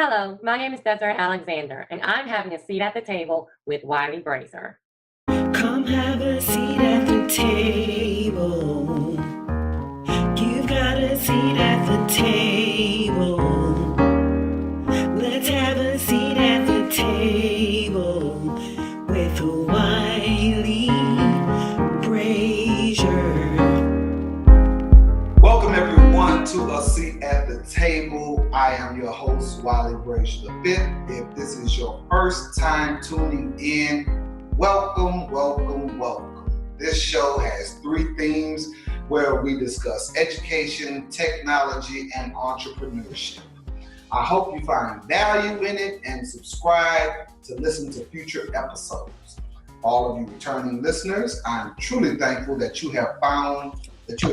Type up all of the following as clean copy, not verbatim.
Hello, my name is Desiree Alexander, and I'm having a seat at the table with Wiley Brazier. Come have a seat at the table. You've got a seat at the table. Let's have a seat at the table with Wiley Brazier. Welcome everyone to A Seat at the Table. I am your host, Wiley Brazier the Fifth. If this is your first time tuning in, welcome, welcome, welcome. This show has three themes where we discuss education, technology, and entrepreneurship. I hope you find value in it and subscribe to listen to future episodes. All of you returning listeners, I'm truly thankful that you have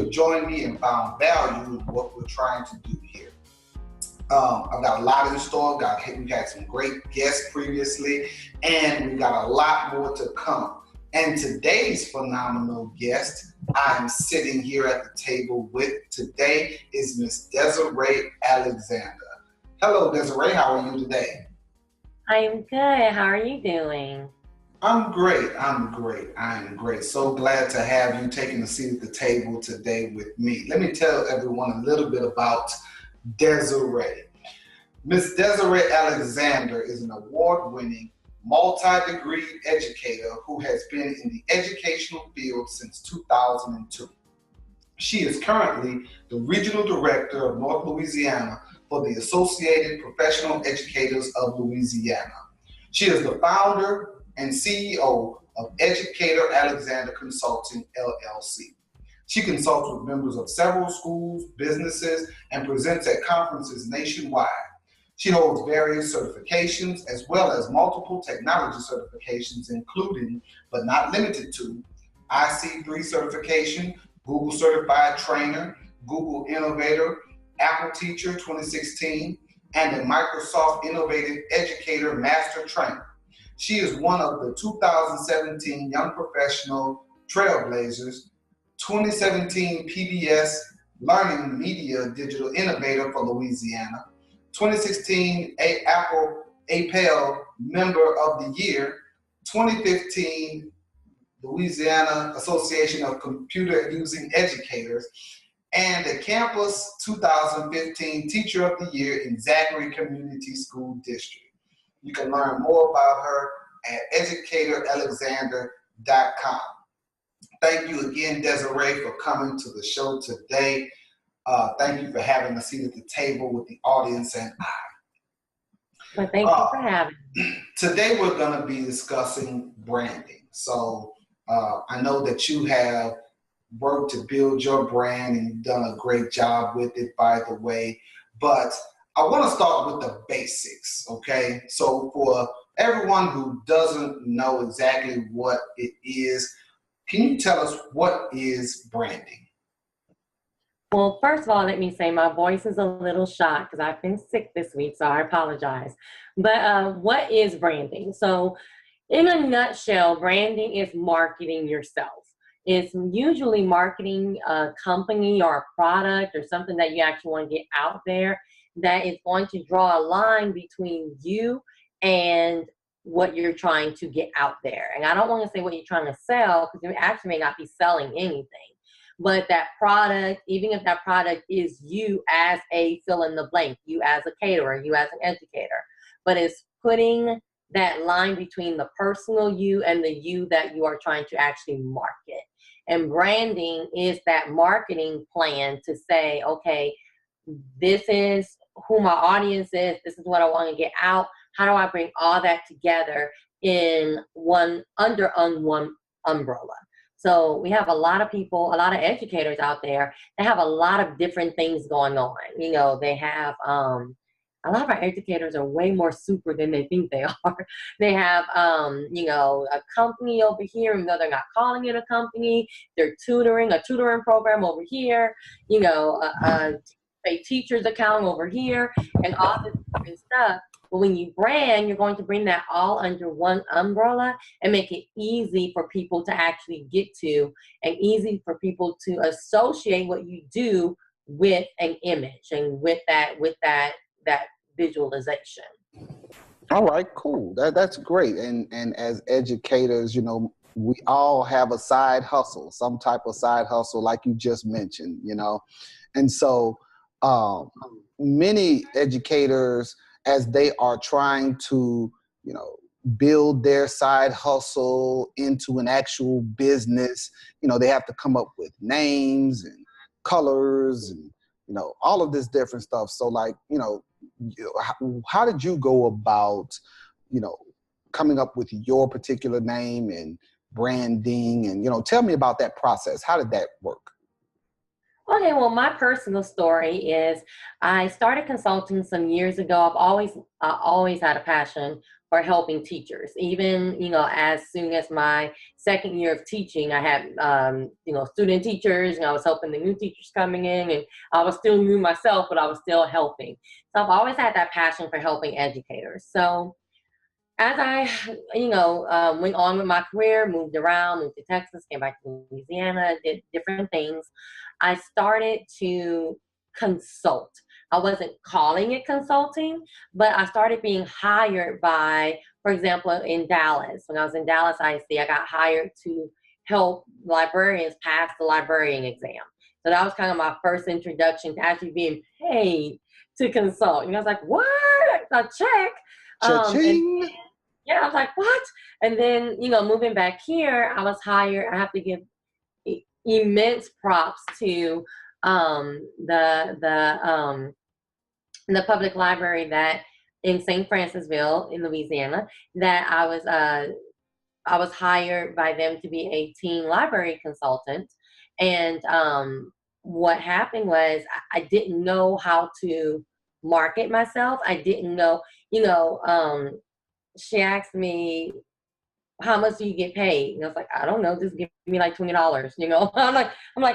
joined me and found value in what we're trying to do here. I've got a lot in store. We've had some great guests previously, and we've got a lot more to come. And today's phenomenal guest I'm sitting here at the table with today is Miss Desiree Alexander. Hello, Desiree. How are you today? I am good. How are you doing? I'm great. So glad to have you taking a seat at the table today with me. Let me tell everyone a little bit about Desiree. Miss Desiree Alexander is an award-winning, multi-degree educator who has been in the educational field since 2002. She is currently the Regional Director of North Louisiana for the Associated Professional Educators of Louisiana. She is the founder and CEO of Educator Alexander Consulting, LLC. She consults with members of several schools, businesses, and presents at conferences nationwide. She holds various certifications as well as multiple technology certifications, including, but not limited to, IC3 certification, Google Certified Trainer, Google Innovator, Apple Teacher 2016, and a Microsoft Innovative Educator Master Trainer. She is one of the 2017 Young Professional Trailblazers, 2017 PBS Learning Media Digital Innovator for Louisiana, 2016 Apple APEL Member of the Year, 2015 Louisiana Association of Computer Using Educators, and the Campus 2015 Teacher of the Year in Zachary Community School District. You can learn more about her at educatoralexander.com. Thank you again, Desiree, for coming to the show today. Thank you for having a seat at the table with the audience and I. Well, thank you for having me. Today we're going to be discussing branding. So I know that you have worked to build your brand and you've done a great job with it, by the way. But I want to start with the basics, okay? So for everyone who doesn't know exactly what it is, can you tell us what is branding? Well, first of all, let me say my voice is a little shot because I've been sick this week, so I apologize. But what is branding? So in a nutshell, branding is marketing yourself. It's usually marketing a company or a product or something that you actually want to get out there that is going to draw a line between you and what you're trying to get out there. And I don't want to say what you're trying to sell because you actually may not be selling anything. But that product, even if that product is you as a fill in the blank, you as a caterer, you as an educator, but it's putting that line between the personal you and the you that you are trying to actually market. And branding is that marketing plan to say, okay, this is who my audience is. This is what I want to get out. How do I bring all that together in one umbrella? So we have a lot of people, a lot of educators out there that have a lot of different things going on. You know, they have a lot of our educators are way more super than they think they are. They have, a company over here, even though they're not calling it a company. They're a tutoring program over here, a teacher's account over here, and all this different stuff. But when you brand, you're going to bring that all under one umbrella and make it easy for people to actually get to and easy for people to associate what you do with an image and with that visualization. All right, cool. That's great. And as educators, you know, we all have a side hustle, some type of side hustle, like you just mentioned, you know. And so many educators, as they are trying to, you know, build their side hustle into an actual business, you know, they have to come up with names and colors and, you know, all of this different stuff. So like, you know, how did you go about, you know, coming up with your particular name and branding? And, you know, tell me about that process. How did that work? Okay, well, my personal story is I started consulting some years ago. I always had a passion for helping teachers. Even, you know, as soon as my second year of teaching, I had, you know, student teachers, and I was helping the new teachers coming in, and I was still new myself, but I was still helping. So I've always had that passion for helping educators. So as I, you know, went on with my career, moved around, moved to Texas, came back to Louisiana, did different things, I started to consult. I wasn't calling it consulting, but I started being hired by, for example, in Dallas. When I was in Dallas IC, I got hired to help librarians pass the librarian exam. So that was kind of my first introduction to actually being paid to consult. And I was like, what? A check? Cha-ching. Yeah, I was like, what? And then, you know, moving back here, I was hired. I have to give immense props to the public library that in St. Francisville in Louisiana, that I was hired by them to be a teen library consultant. And what happened was I didn't know how to market myself. I didn't know, you know, she asked me, how much do you get paid? And I was like, I don't know, just give me like $20, you know. I'm like,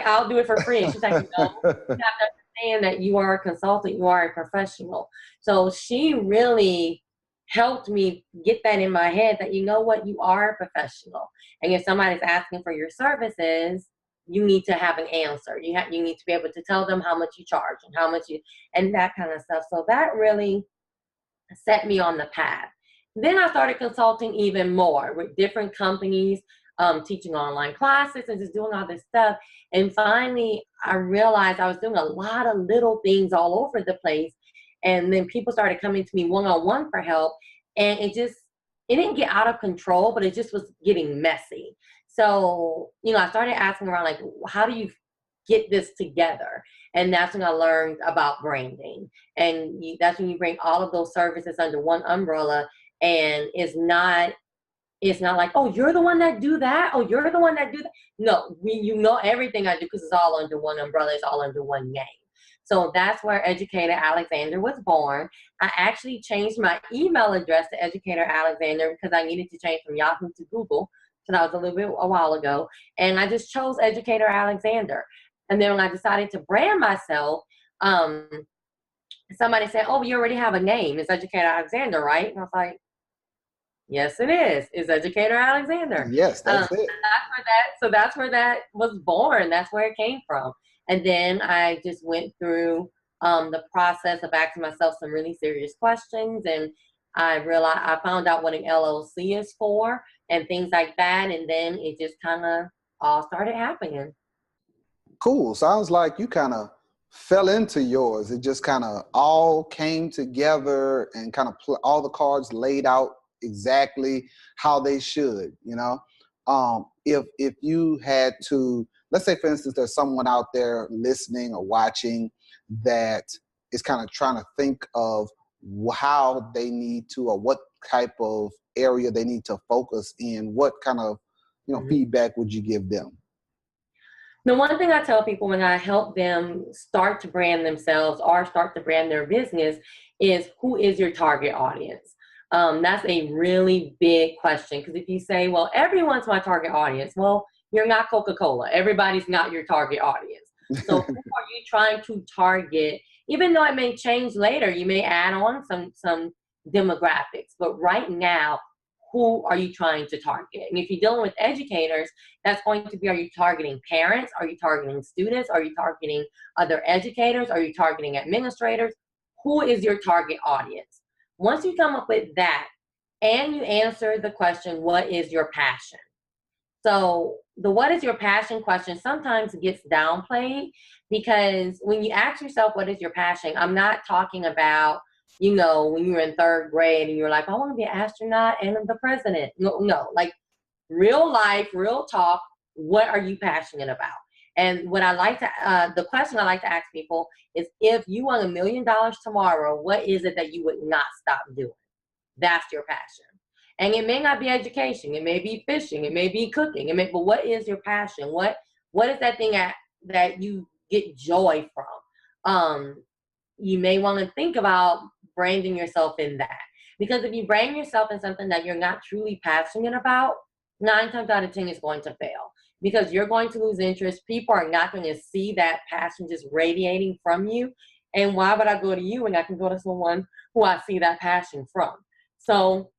I'll do it for free. And she's like, no, you have to understand that you are a consultant, you are a professional. So she really helped me get that in my head that, you know what, you are a professional. And if somebody's asking for your services, you need to have an answer. You need to be able to tell them how much you charge and how much and that kind of stuff. So that really set me on the path. Then I started consulting even more with different companies, teaching online classes and just doing all this stuff. And finally, I realized I was doing a lot of little things all over the place. And then people started coming to me one-on-one for help. And it didn't get out of control, but it just was getting messy. So, you know, I started asking around, like, how do you get this together? And that's when I learned about branding. And that's when you bring all of those services under one umbrella. And it's not like, oh, you're the one that do that. Oh, you're the one that do that. No, you know everything I do because it's all under one umbrella. It's all under one name. So that's where Educator Alexander was born. I actually changed my email address to Educator Alexander because I needed to change from Yahoo to Google. So that was a while ago. And I just chose Educator Alexander. And then when I decided to brand myself, somebody said, oh, you already have a name. It's Educator Alexander, right? And I was like, yes, it is. It's Educator Alexander. Yes, that's it. That's where that was born. That's where it came from. And then I just went through the process of asking myself some really serious questions. And I found out what an LLC is for and things like that. And then it just kind of all started happening. Cool. Sounds like you kind of fell into yours. It just kind of all came together and kind of all the cards laid out exactly how they should, you know. If you had to, let's say for instance, there's someone out there listening or watching that is kind of trying to think of how they need to, or what type of area they need to focus in, what kind of, you know, feedback would you give them? The one thing I tell people when I help them start to brand themselves or start to brand their business is, who is your target audience? That's a really big question, because if you say, well, everyone's my target audience, well, you're not Coca-Cola. Everybody's not your target audience. So who are you trying to target? Even though it may change later, you may add on some demographics, but right now, who are you trying to target? And if you're dealing with educators, that's going to be, are you targeting parents? Are you targeting students? Are you targeting other educators? Are you targeting administrators? who is your target audience? Once you come up with that and you answer the question, what is your passion? So the what is your passion question sometimes gets downplayed, because when you ask yourself, what is your passion? I'm not talking about, when you were in third grade and you're like, I want to be an astronaut and the president. No, like real life, real talk. What are you passionate about? And what the question I like to ask people is, if you won $1 million tomorrow, what is it that you would not stop doing? That's your passion. And it may not be education. It may be fishing. It may be cooking. But what is your passion? What is that thing that you get joy from? You may want to think about branding yourself in that. Because if you brand yourself in something that you're not truly passionate about, 9 times out of 10 is going to fail. Because you're going to lose interest. People are not going to see that passion just radiating from you. And why would I go to you when I can go to someone who I see that passion from? So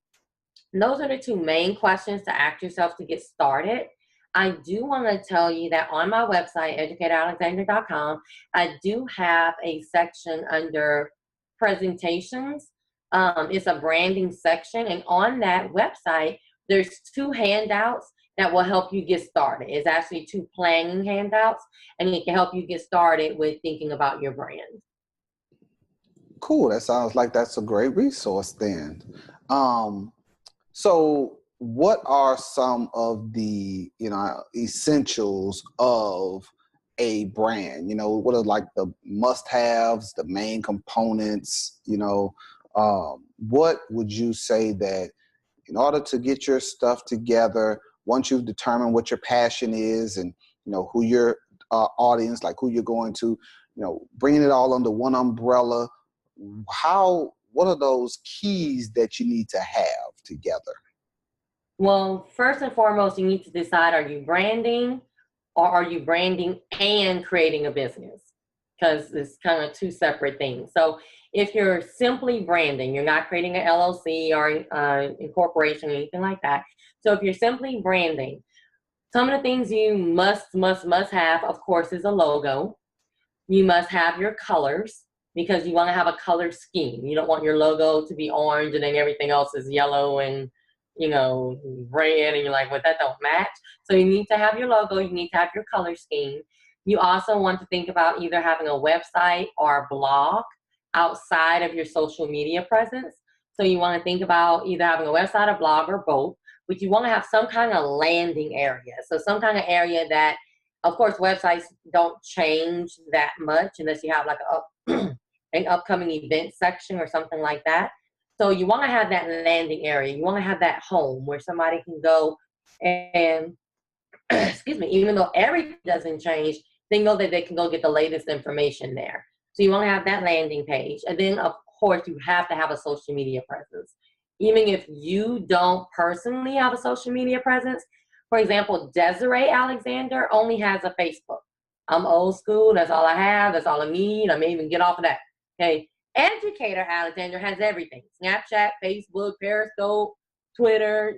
those are the 2 main questions to ask yourself to get started. I do want to tell you that on my website, educatoralexander.com, I do have a section under presentations. It's a branding section. And on that website, there's 2 handouts that will help you get started. It's actually 2 planning handouts, and it can help you get started with thinking about your brand. Cool. That sounds like that's a great resource then. So what are some of the, essentials of a brand? What are like the must-haves, the main components? What would you say that in order to get your stuff together, once you've determined what your passion is and, who your audience, like who you're going to, bringing it all under one umbrella, what are those keys that you need to have together? Well, first and foremost, you need to decide, are you branding or are you branding and creating a business? Because it's kind of 2 separate things. So if you're simply branding, you're not creating an LLC or incorporation or anything like that. So if you're simply branding, some of the things you must have, of course, is a logo. You must have your colors, because you want to have a color scheme. You don't want your logo to be orange and then everything else is yellow and, red, and you're like, well, that don't match. So you need to have your logo. You need to have your color scheme. You also want to think about either having a website or a blog outside of your social media presence. So you want to think about either having a website, a blog, or both. But you want to have some kind of landing area. So some kind of area that, of course, websites don't change that much unless you have like an upcoming event section or something like that. So you want to have that landing area. You want to have that home where somebody can go and, excuse me, even though everything doesn't change, they know that they can go get the latest information there. So you want to have that landing page. And then, of course, you have to have a social media presence. Even if you don't personally have a social media presence, for example, Desiree Alexander only has a Facebook. I'm old school. That's all I have. That's all I need. I may even get off of that. Okay. Educator Alexander has everything. Snapchat, Facebook, Periscope, Twitter,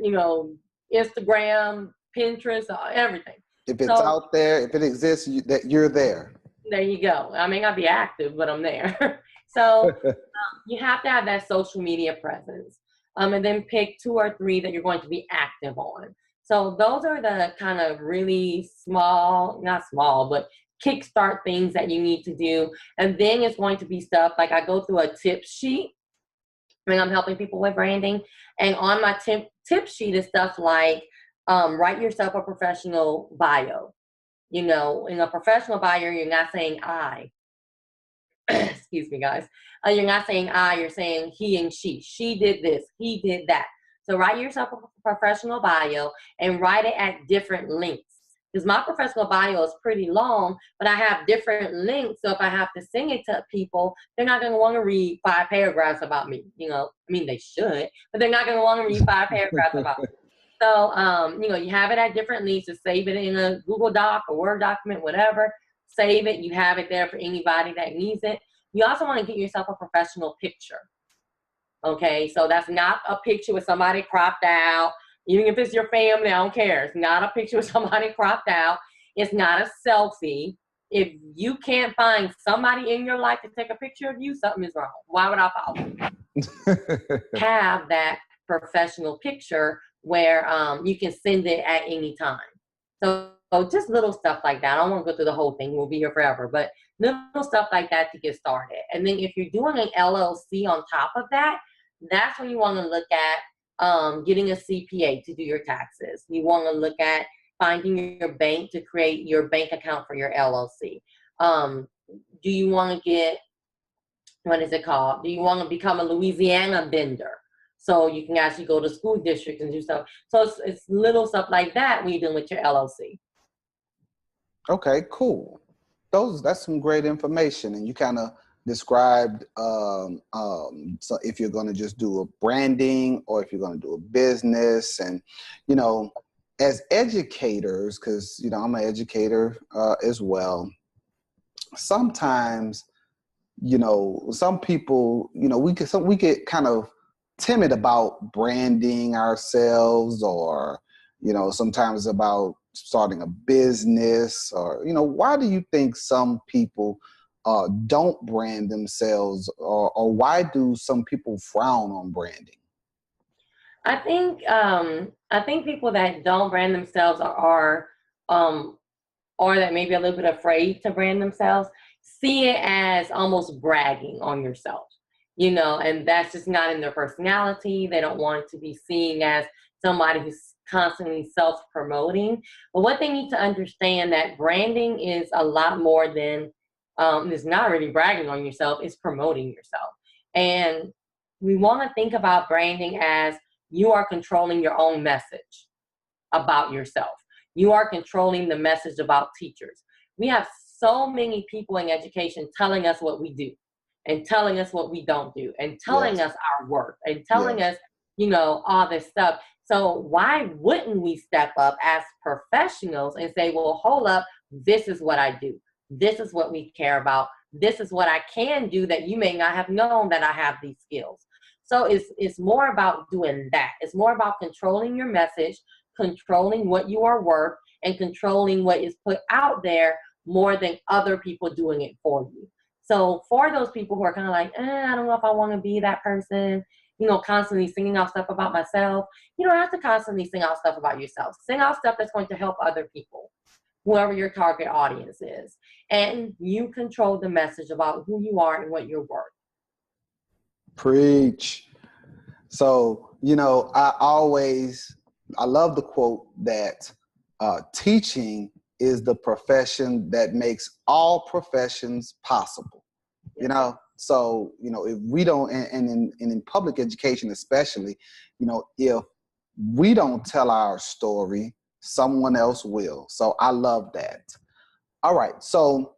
Instagram, Pinterest, everything. If it's out there, if it exists, that you're there. There you go. I may not be active, but I'm there. So you have to have that social media presence. And then pick 2 or 3 that you're going to be active on. So those are the kind of really not small, but kickstart things that you need to do. And then it's going to be stuff like I go through a tip sheet when I'm helping people with branding. And on my tip sheet is stuff like write yourself a professional bio. In a professional bio, you're not saying I. Excuse me, guys. You're not saying I, you're saying he and she. She did this, he did that. So write yourself a professional bio and write it at different lengths. Because my professional bio is pretty long, but I have different links. So if I have to sing it to people, they're not going to want to read 5 paragraphs about me. They should, but they're not going to want to read 5 paragraphs about me. So, you have it at different lengths. To save it in a Google Doc, a Word document, whatever. Save it. You have it there for anybody that needs it. You also want to get yourself a professional picture. Okay, so that's not a picture with somebody cropped out. Even if it's your family, I don't care. It's not a picture with somebody cropped out. It's not a selfie. If you can't find somebody in your life to take a picture of you, something is wrong. Why would I follow you? Have that professional picture where you can send it at any time. So just little stuff like that. I don't want to go through the whole thing. We'll be here forever. But little stuff like that to get started. And then if you're doing an LLC on top of that, that's when you want to look at getting a CPA to do your taxes. You want to look at finding your bank to create your bank account for your LLC. Do you want to get, what is it called? Do you want to become a Louisiana vendor? So you can actually go to school districts and do stuff. So it's little stuff like that when you're dealing with your LLC. Okay, cool. That's some great information. And you kind of described so if you're going to just do a branding or if you're going to do a business. And, you know, as educators, because, you know, I'm an educator as well, sometimes, you know, some people, you know, we get kind of timid about branding ourselves, or, you know, sometimes about starting a business, or, you know, why do you think some people don't brand themselves, or why do some people frown on branding? I think people that don't brand themselves are or that maybe a little bit afraid to brand themselves see it as almost bragging on yourself, you know, and that's just not in their personality. They don't want to be seen as somebody who's constantly self-promoting. But what they need to understand, that branding is a lot more than it's not really bragging on yourself, it's promoting yourself. And we want to think about branding as you are controlling your own message about yourself. You are controlling the message about teachers. We have so many people in education telling us what we do and telling us what we don't do and telling us our worth and telling us, you know, all this stuff. So why wouldn't we step up as professionals and say, well, hold up, this is what I do. This is what we care about. This is what I can do that you may not have known that I have these skills. So it's more about doing that. It's more about controlling your message, controlling what you are worth, and controlling what is put out there more than other people doing it for you. So for those people who are kind of like, I don't know if I want to be that person, you know, constantly singing out stuff about myself, you don't have to constantly sing out stuff about yourself. Sing out stuff that's going to help other people, whoever your target audience is. And you control the message about who you are and what you're worth. Preach. So, you know, I love the quote that teaching is the profession that makes all professions possible. You know, so, you know, if we don't, and in public education especially, you know, if we don't tell our story, someone else will. So I love that. All right. So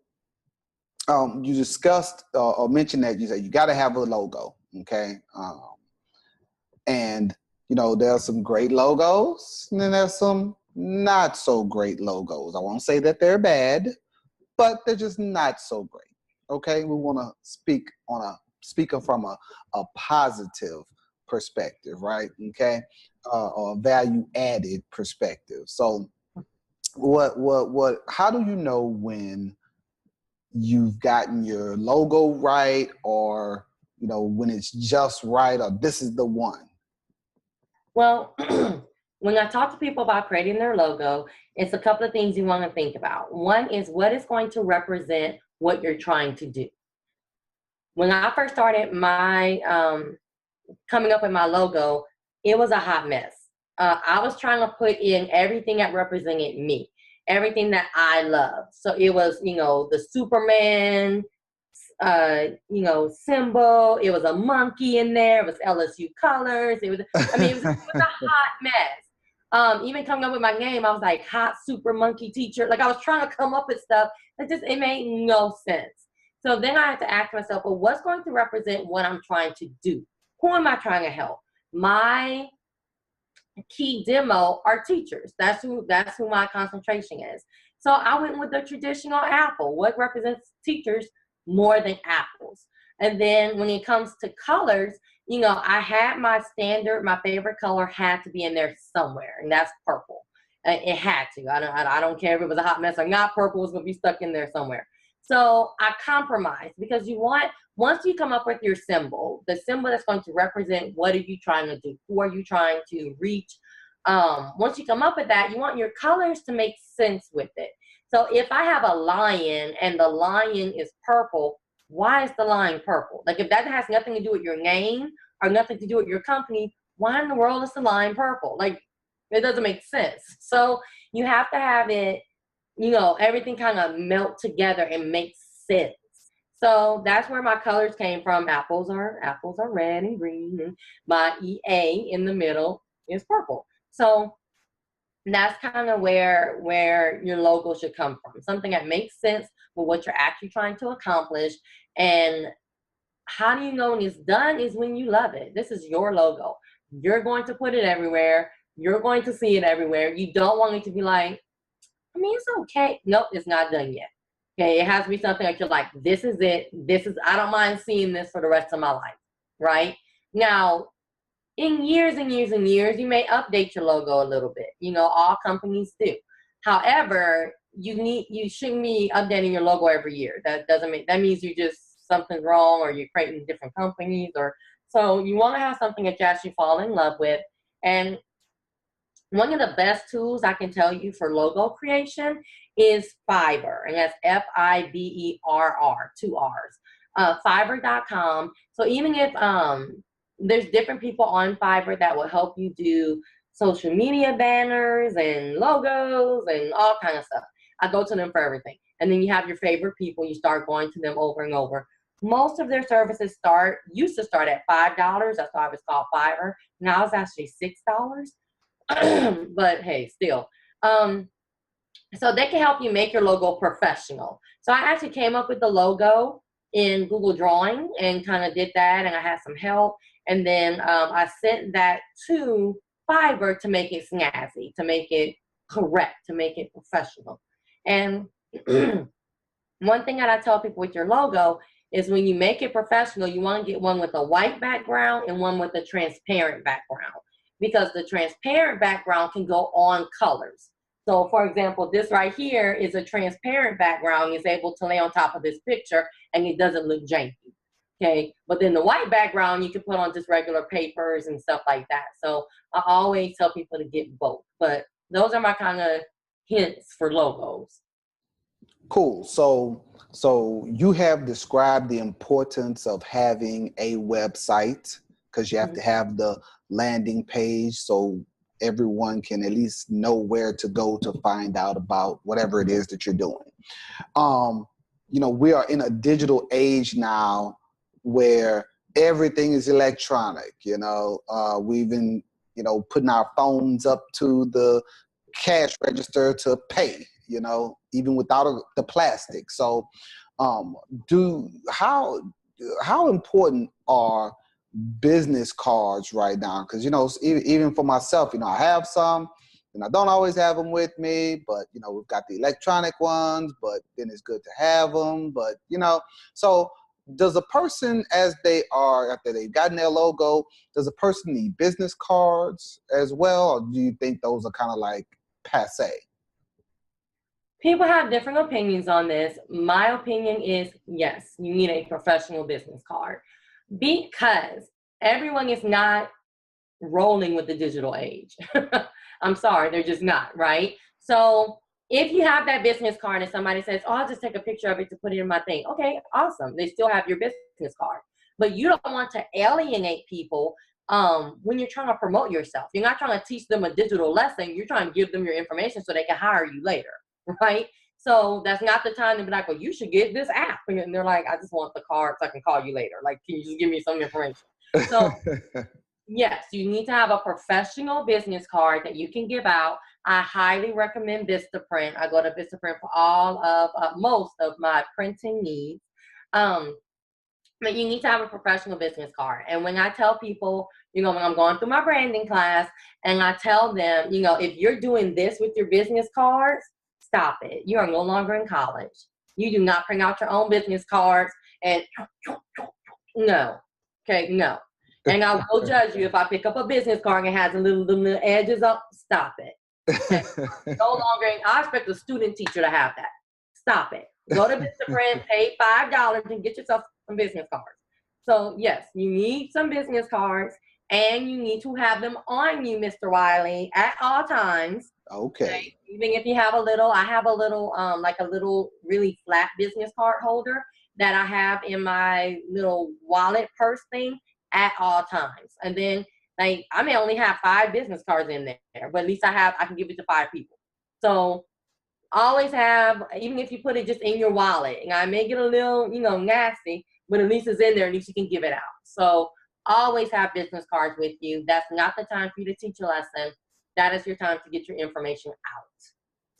you discussed or mentioned that you said you got to have a logo. Okay. And, you know, there are some great logos and then there's some not so great logos. I won't say that they're bad, but they're just not so great. Okay. We want to speak from a positive perspective, right? Okay. Or value added perspective. So how do you know when you've gotten your logo right, or, you know, when it's just right, or this is the one? Well, when I talk to people about creating their logo, it's a couple of things you want to think about. One is what is going to represent what you're trying to do. When I first started my coming up with my logo, it was a hot mess. I was trying to put in everything that represented me, everything that I love. So it was, you know, the Superman, you know, symbol. It was a monkey in there. It was LSU colors. It was a hot mess. Even coming up with my name, I was like, hot super monkey teacher. Like I was trying to come up with stuff that it made no sense. So then I had to ask myself, well, what's going to represent what I'm trying to do? Who am I trying to help? My key demo are teachers. That's who my concentration is. So I went with the traditional apple. What represents teachers more than apples? And then when it comes to colors, you know, I had my favorite color had to be in there somewhere, and that's purple. It had to. I don't care if it was a hot mess or not. Purple was going to be stuck in there somewhere. So I compromised because once you come up with your symbol, the symbol that's going to represent what are you trying to do, who are you trying to reach. Once you come up with that, you want your colors to make sense with it. So if I have a lion and the lion is purple, why is the lion purple? Like if that has nothing to do with your name or nothing to do with your company, why in the world is the lion purple? Like it doesn't make sense. So you have to have it, everything kind of melt together and make sense. So that's where my colors came from. Apples are red and green, and my EA in the middle is purple. So that's kind of where your logo should come from. Something that makes sense with what you're actually trying to accomplish. And how do you know when it's done is when you love it. This is your logo. You're going to put it everywhere. You're going to see it everywhere. You don't want it to be like, I mean, it's okay. Nope, it's not done yet. Okay, it has to be something that you're like, this is it. I don't mind seeing this for the rest of my life, right? Now, in years and years and years, you may update your logo a little bit. All companies do. However, you shouldn't be updating your logo every year. That means something's wrong or you're creating different companies so you want to have something that you actually fall in love with. And one of the best tools I can tell you for logo creation is Fiverr, and that's Fiverr, 2 R's. Fiverr.com. So even if there's different people on Fiverr that will help you do social media banners and logos and all kind of stuff. I go to them for everything. And then you have your favorite people. You start going to them over and over. Most of their services used to start at $5. That's why it was called Fiverr. Now it's actually $6. But hey, still. So they can help you make your logo professional. So I actually came up with the logo in Google Drawing and kind of did that, and I had some help. And then I sent that to Fiverr to make it snazzy, to make it correct, to make it professional. And one thing that I tell people with your logo is when you make it professional, you want to get one with a white background and one with a transparent background, because the transparent background can go on colors. So for example, this right here is a transparent background. It's able to lay on top of this picture and it doesn't look janky. Okay, but then the white background you can put on just regular papers and stuff like that. So I always tell people to get both. But those are my kind of hints for logos. Cool. So you have described the importance of having a website, because you have to have the landing page so everyone can at least know where to go to find out about whatever it is that you're doing. We are in a digital age now where everything is electronic. We've been, putting our phones up to the cash register to pay, even without the plastic. So how important are business cards right now? Because even for myself, I have some and I don't always have them with me, but we've got the electronic ones, but then it's good to have them. But so does a person, as they are, after they've gotten their logo, does a person need business cards as well, or do you think those are kind of like passe? People have different opinions on this. My opinion is yes, you need a professional business card, because everyone is not rolling with the digital age. I'm sorry, they're just not, right? So if you have that business card and somebody says, oh, I'll just take a picture of it to put it in my thing. Okay, awesome. They still have your business card. But you don't want to alienate people when you're trying to promote yourself. You're not trying to teach them a digital lesson. You're trying to give them your information so they can hire you later, right? So that's not the time to be like, well, you should get this app. And they're like, I just want the card so I can call you later. Like, can you just give me some information? So yes, you need to have a professional business card that you can give out. I highly recommend Vistaprint. I go to Vistaprint for all of most of my printing needs. But you need to have a professional business card. And when I tell people, when I'm going through my branding class and I tell them, if you're doing this with your business cards, stop it. You are no longer in college. You do not print out your own business cards and no. Okay, no. And I will judge you if I pick up a business card and it has the little edges up. Stop it. No longer, I expect a student teacher to have that. Stop it. Go to Vistaprint, pay $5 and get yourself some business cards. So yes, you need some business cards, and you need to have them on you, Mr. Wiley, at all times. Okay. Even if you have a little, I have a little, like a little really flat business card holder that I have in my little wallet purse thing at all times. And then, like, I may only have 5 business cards in there, but at least I can give it to 5 people. So always have, even if you put it just in your wallet, and I may get a little, nasty, but at least it's in there, at least you can give it out. So always have business cards with you. That's not the time for you to teach a lesson. That is your time to get your information out.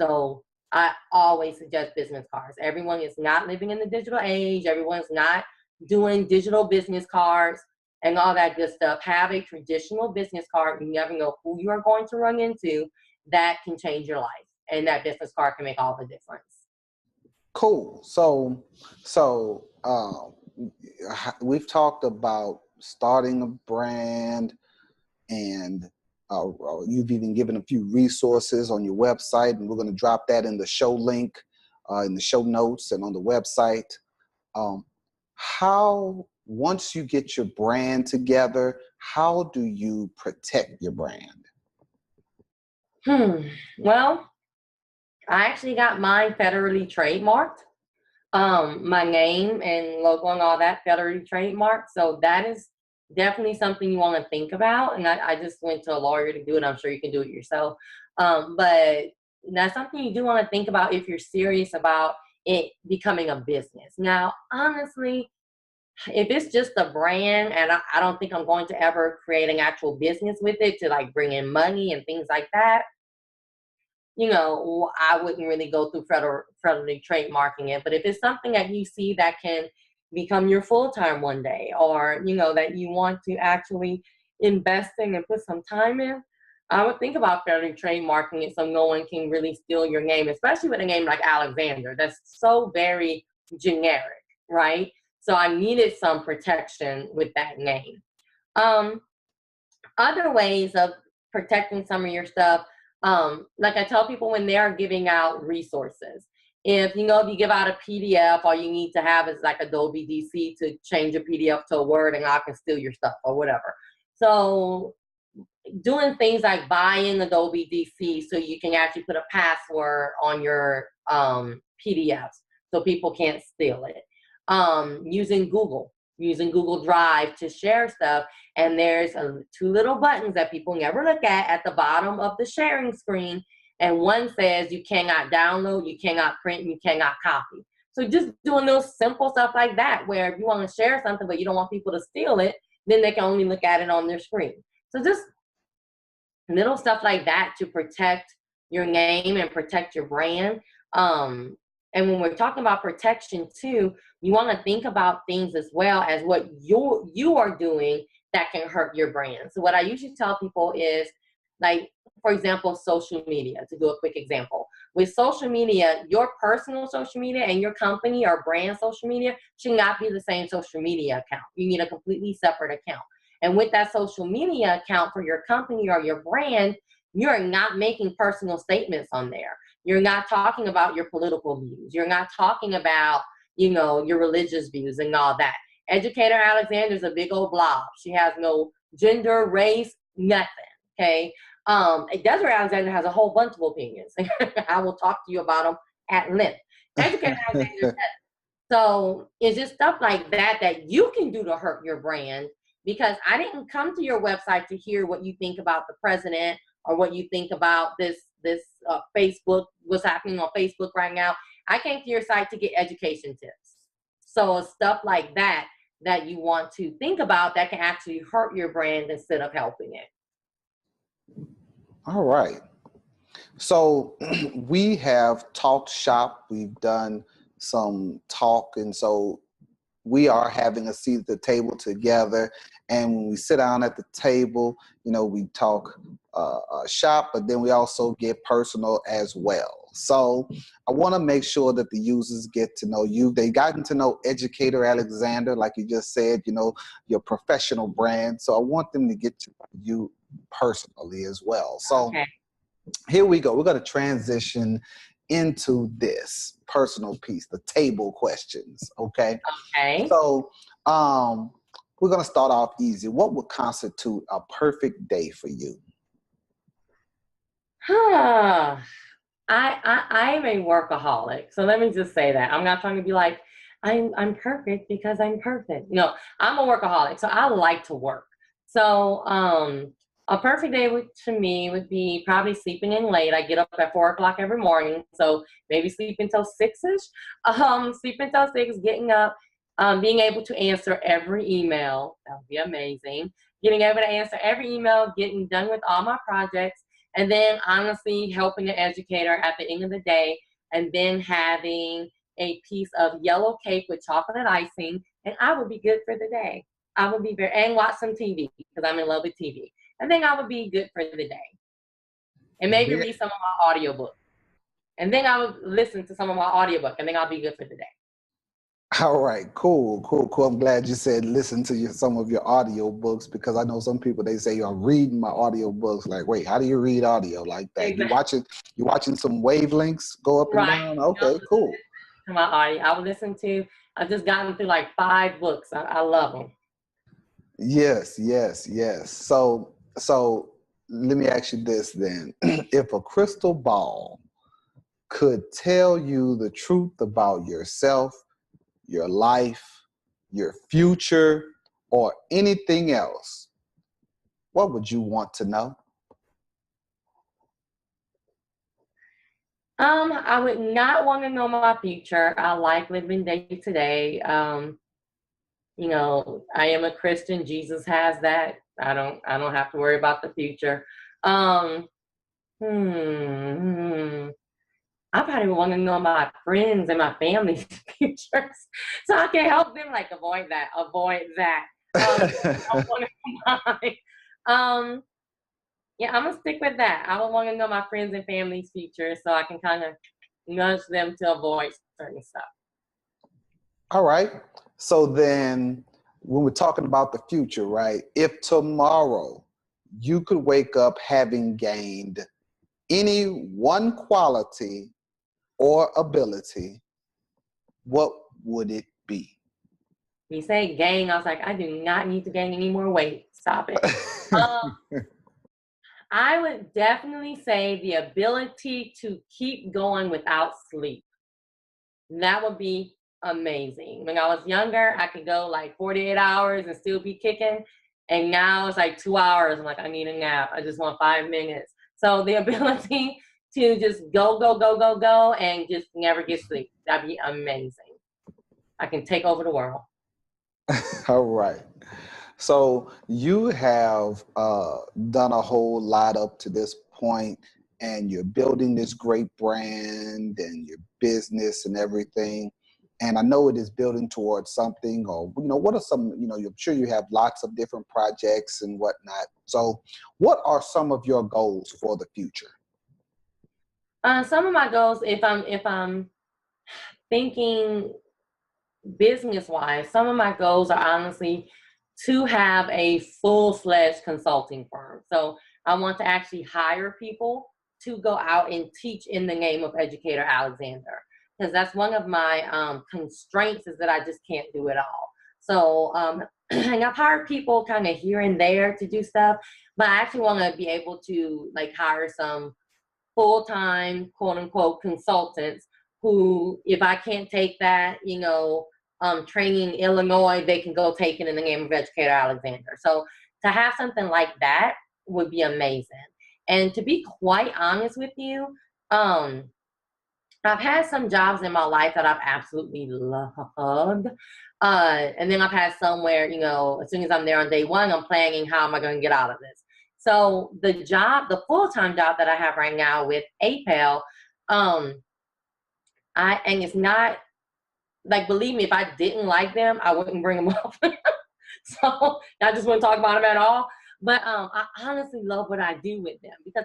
So I always suggest business cards. Everyone is not living in the digital age. Everyone's not doing digital business cards and all that good stuff. Have a traditional business card. You never know who you are going to run into that can change your life. And that business card can make all the difference. Cool. So we've talked about starting a brand, and you've even given a few resources on your website, and we're going to drop that in the show link, in the show notes and on the website. How, once you get your brand together, how do you protect your brand? Well, I actually got mine federally trademarked. My name and logo and all that federally trademarked. So that is definitely something you want to think about. And I just went to a lawyer to do it. I'm sure you can do it yourself. But that's something you do want to think about if you're serious about it becoming a business. Now, honestly, if it's just a brand, and I don't think I'm going to ever create an actual business with it to like bring in money and things like that, I wouldn't really go through federally trademarking it. But if it's something that you see that can become your full-time one day, or, that you want to actually invest in and put some time in, I would think about federally trademarking it so no one can really steal your name, especially with a name like Alexander. That's so very generic, right? So I needed some protection with that name. Other ways of protecting some of your stuff, like I tell people when they are giving out resources, if you give out a PDF, all you need to have is like Adobe DC to change a PDF to a Word, and I can steal your stuff or whatever. So doing things like buying Adobe DC so you can actually put a password on your PDFs so people can't steal it. Using Google Drive to share stuff. And there's 2 little buttons that people never look at the bottom of the sharing screen. And one says you cannot download, you cannot print, you cannot copy. So just doing those simple stuff like that, where if you want to share something but you don't want people to steal it, then they can only look at it on their screen. So just little stuff like that to protect your name and protect your brand. And when we're talking about protection too, you want to think about things as well as what you are doing that can hurt your brand. So what I usually tell people is, like, for example, social media, to do a quick example. With social media, your personal social media and your company or brand social media should not be the same social media account. You need a completely separate account. And with that social media account for your company or your brand, you're not making personal statements on there. You're not talking about your political views. You're not talking about, your religious views and all that. Educator Alexander's a big old blob. She has no gender, race, nothing, okay? Desiree Alexander has a whole bunch of opinions. I will talk to you about them at length. Educator Alexander said. So it's just stuff like that you can do to hurt your brand, because I didn't come to your website to hear what you think about the president or what you think about this Facebook, what's happening on Facebook right now. I came to your site to get education tips. So stuff like that you want to think about that can actually hurt your brand instead of helping it. All right. So we have talked shop. We've done some talk. And so we are having a seat at the table together. And when we sit down at the table, we talk shop, but then we also get personal as well. So I want to make sure that the users get to know you. They've gotten to know Educator Alexander, like you just said, your professional brand. So I want them to get to know you personally as well. So okay. here we go. We're going to transition into this personal piece, the table questions. Okay. Okay. So we're going to start off easy. What would constitute a perfect day for you? I'm a workaholic. So let me just say that. I'm not trying to be like, I'm perfect because I'm perfect. No, I'm a workaholic. So I like to work. So a perfect day to me would be probably sleeping in late. I get up at 4 o'clock every morning. So maybe sleep until 6-ish. Sleep until 6, getting up, being able to answer every email. That would be amazing. Getting able to answer every email, getting done with all my projects, and then honestly helping the educator at the end of the day, and then having a piece of yellow cake with chocolate icing, and I would be good for the day. I would be and watch some TV because I'm in love with TV. I think I would be good for the day. And maybe read some of my audiobook. And then I would listen to some of my audiobook, and then I'll be good for the day. All right, cool. I'm glad you said listen to some of your audio books, because I know some people, they say, I'm reading my audio books. Like, wait, how do you read audio like that? Exactly. You watching some wavelengths go up and down? Okay, cool. To my audio, I would listen to. I've just gotten through like 5 books. I love them. Yes. So let me ask you this then. If a crystal ball could tell you the truth about yourself, your life, your future, or anything else, what would you want to know? I would not want to know my future. I like living day to day. You know, I am a Christian. Jesus has that. I don't have to worry about the future. I probably want to know my friends and my family's futures, so I can help them like avoid that. I want to know yeah, I'm gonna stick with that. I would want to know my friends and family's futures so I can kind of nudge them to avoid certain stuff. All right. So then when we're talking about the future, right? If tomorrow you could wake up having gained any one quality or ability, what would it be? You say gain, I was like, I do not need to gain any more weight. Stop it. I would definitely say the ability to keep going without sleep. That would be amazing. When I was younger, I could go like 48 hours and still be kicking. And now it's like 2 hours. I'm like, I need a nap. I just want 5 minutes. So the ability to just go, and just never get sleep. That'd be amazing. I can take over the world. All right. So you have done a whole lot up to this point, and you're building this great brand and your business and everything. And I know it is building towards something, or, what are some, I'm sure you have lots of different projects and whatnot. So what are some of your goals for the future? Some of my goals, if I'm thinking business-wise, some of my goals are honestly to have a full-fledged consulting firm. So I want to actually hire people to go out and teach in the name of Educator Alexander, because that's one of my constraints, is that I just can't do it all. So and I've hired people kind of here and there to do stuff, but I actually want to be able to like hire some full-time, quote-unquote, consultants who, if I can't take that, training in Illinois, they can go take it in the name of Educator Alexander. So to have something like that would be amazing. And to be quite honest with you, I've had some jobs in my life that I've absolutely loved. And then I've had some where, as soon as I'm there on day one, I'm planning, how am I going to get out of this? So the full-time job that I have right now with APEL, and it's not, like, believe me, if I didn't like them, I wouldn't bring them up. So I just wouldn't talk about them at all. But I honestly love what I do with them, because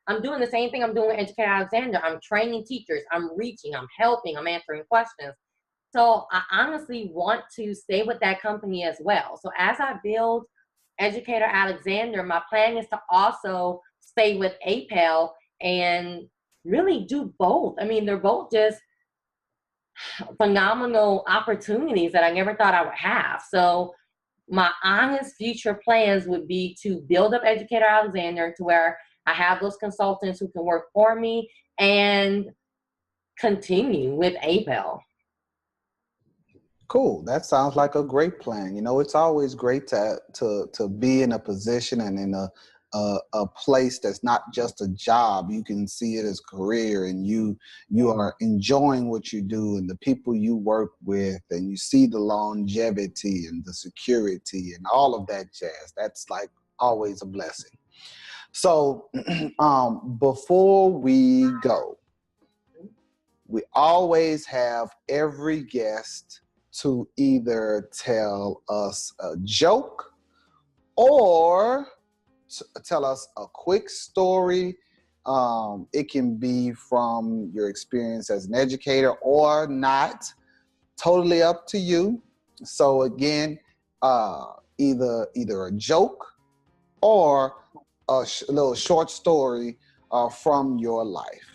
I'm doing the same thing I'm doing with Educator Alexander. I'm training teachers, I'm reaching, I'm helping, I'm answering questions. So I honestly want to stay with that company as well. So as I build Educator Alexander, my plan is to also stay with APEL and really do both. I mean, they're both just phenomenal opportunities that I never thought I would have. So my honest future plans would be to build up Educator Alexander to where I have those consultants who can work for me and continue with APEL. Cool. That sounds like a great plan. You know, it's always great to be in a position and in a place that's not just a job. You can see it as career, and you are enjoying what you do and the people you work with, and you see the longevity and the security and all of that jazz. That's like always a blessing. So before we go, we always have every guest to either tell us a joke or tell us a quick story. It can be from your experience as an educator or not. Totally up to you. So again, either a joke or a little short story from your life.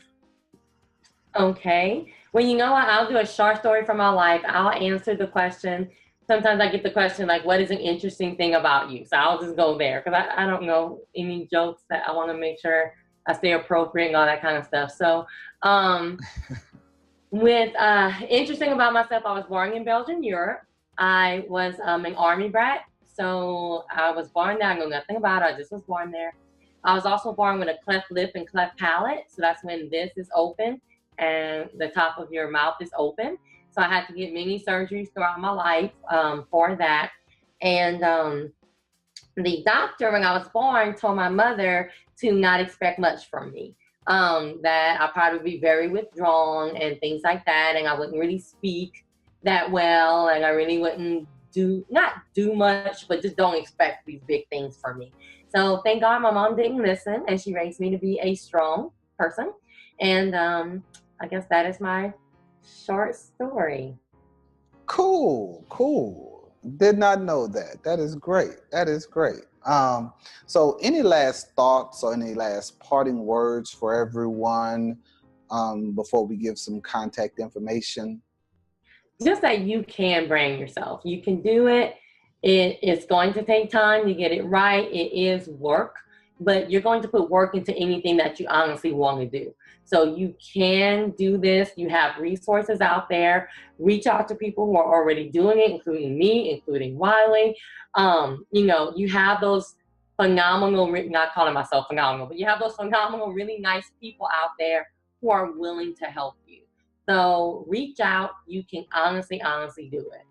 Okay. Well, you know what? I'll do a short story from my life. I'll answer the question. Sometimes I get the question like, what is an interesting thing about you? So I'll just go there because I don't know any jokes that I want to make sure I stay appropriate and all that kind of stuff. So with interesting about myself, I was born in Belgium, Europe. I was an army brat. So I was born there. I know nothing about it. I just was born there. I was also born with a cleft lip and cleft palate. So that's when this is open and the top of your mouth is open. So I had to get many surgeries throughout my life for that. And the doctor, when I was born, told my mother to not expect much from me. That I'd probably be very withdrawn and things like that. And I wouldn't really speak that well. And I really wouldn't not do much, but just don't expect these big things from me. So thank God my mom didn't listen, and she raised me to be a strong person. And I guess that is my short story. Cool. Did not know that. That is great. So any last thoughts or any last parting words for everyone before we give some contact information? Just that you can brand yourself. You can do it. It's going to take time to get it right. It is work, but you're going to put work into anything that you honestly want to do. So you can do this. You have resources out there. Reach out to people who are already doing it, including me, including Wiley. You have those phenomenal, not calling myself phenomenal, but you have those phenomenal, really nice people out there who are willing to help you. So reach out. You can honestly do it.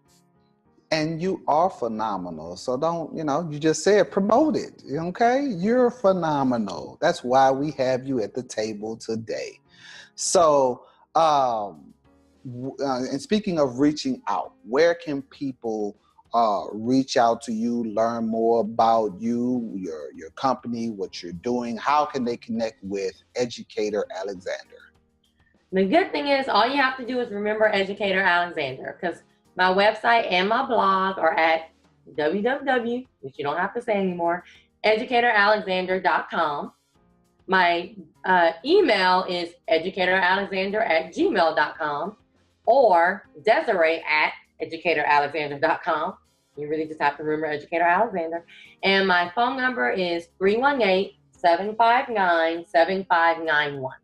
And you are phenomenal. So don't, you just said promote it. Okay? You're phenomenal. That's why we have you at the table today. So, and speaking of reaching out, where can people reach out to you, learn more about you, your company, what you're doing? How can they connect with Educator Alexander? The good thing is all you have to do is remember Educator Alexander, because my website and my blog are at www, which you don't have to say anymore, educatoralexander.com. My email is educatoralexander@gmail.com or Desiree@educatoralexander.com. You really just have to remember Educator Alexander. And my phone number is 318-759-7591.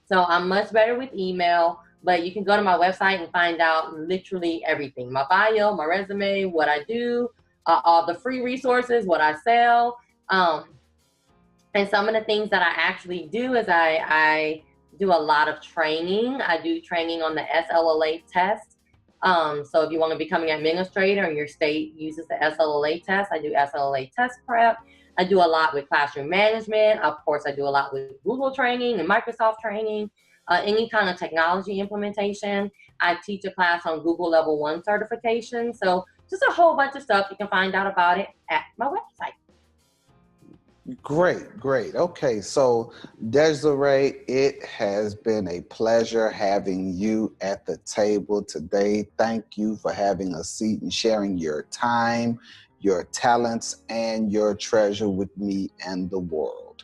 So I'm much better with email, but you can go to my website and find out literally everything. My bio, my resume, what I do, all the free resources, what I sell. And some of the things that I actually do is I do a lot of training. I do training on the SLLA test. So if you want to become an administrator and your state uses the SLLA test, I do SLLA test prep. I do a lot with classroom management. Of course, I do a lot with Google training and Microsoft training, any kind of technology implementation. I teach a class on Google Level 1 certification. So just a whole bunch of stuff. You can find out about it at my website. Great. Okay, so Desiree, it has been a pleasure having you at the table today. Thank you for having a seat and sharing your time, your talents, and your treasure with me and the world.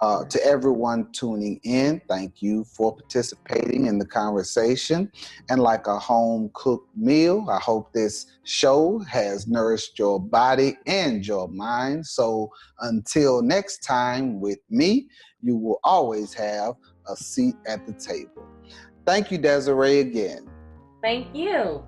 To everyone tuning in, thank you for participating in the conversation. And like a home cooked meal, I hope this show has nourished your body and your mind. So until next time with me, you will always have a seat at the table. Thank you, Desiree, again. Thank you.